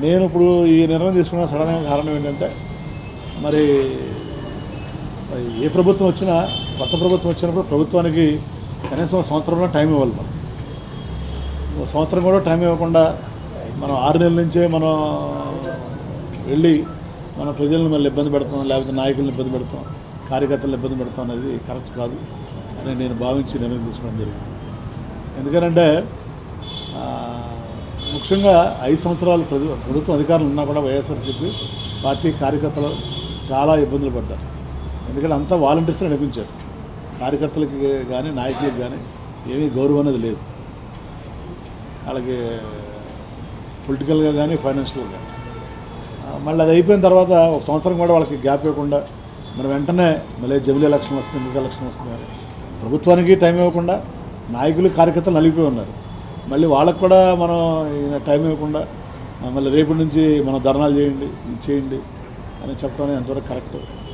నేను ఇప్పుడు ఈ నిర్ణయం తీసుకున్న సడన్గా కారణం ఏంటంటే మరి ఏ ప్రభుత్వం వచ్చినా కొత్త ప్రభుత్వం వచ్చినప్పుడు ప్రభుత్వానికి కనీసం సంవత్సరంలో టైం ఇవ్వాలి. మనం సంవత్సరం కూడా టైం ఇవ్వకుండా మనం 6 నెలల నుంచే మనం వెళ్ళి మన ప్రజలను మళ్ళీ ఇబ్బంది పెడతాం, లేకపోతే నాయకులను ఇబ్బంది పెడతాం, కార్యకర్తలను ఇబ్బంది పెడతాం అనేది కరెక్ట్ కాదు అని నేను భావించి నిర్ణయం తీసుకోవడం జరిగింది. ఎందుకంటే ముఖ్యంగా 5 సంవత్సరాలు ప్రభుత్వం అధికారులు ఉన్నా కూడా వైఎస్ఆర్సీపీ పార్టీ కార్యకర్తలు చాలా ఇబ్బందులు పడ్డారు. ఎందుకంటే అంతా వాలంటీర్స్ని నడిపించారు. కార్యకర్తలకి కానీ నాయకులకు కానీ ఏమీ గౌరవం అనేది లేదు. వాళ్ళకి పొలిటికల్గా కానీ ఫైనాన్షియల్గా కానీ. మళ్ళీ అది అయిపోయిన తర్వాత ఒక సంవత్సరం కూడా వాళ్ళకి గ్యాప్ ఇవ్వకుండా మరి వెంటనే మళ్ళీ జమిలీ ఎలక్షన్ వస్తుంది, మిగతా ఎలక్షన్ వస్తుంది. ప్రభుత్వానికి టైం ఇవ్వకుండా నాయకులు కార్యకర్తలు నలిగిపోయి ఉన్నారు. మళ్ళీ వాళ్ళకు కూడా మనం టైం ఇవ్వకుండా మళ్ళీ రేపటి నుంచి మనం ధర్నాలు చేయండి అని చెప్పడం ఎంతవరకు కరెక్ట్.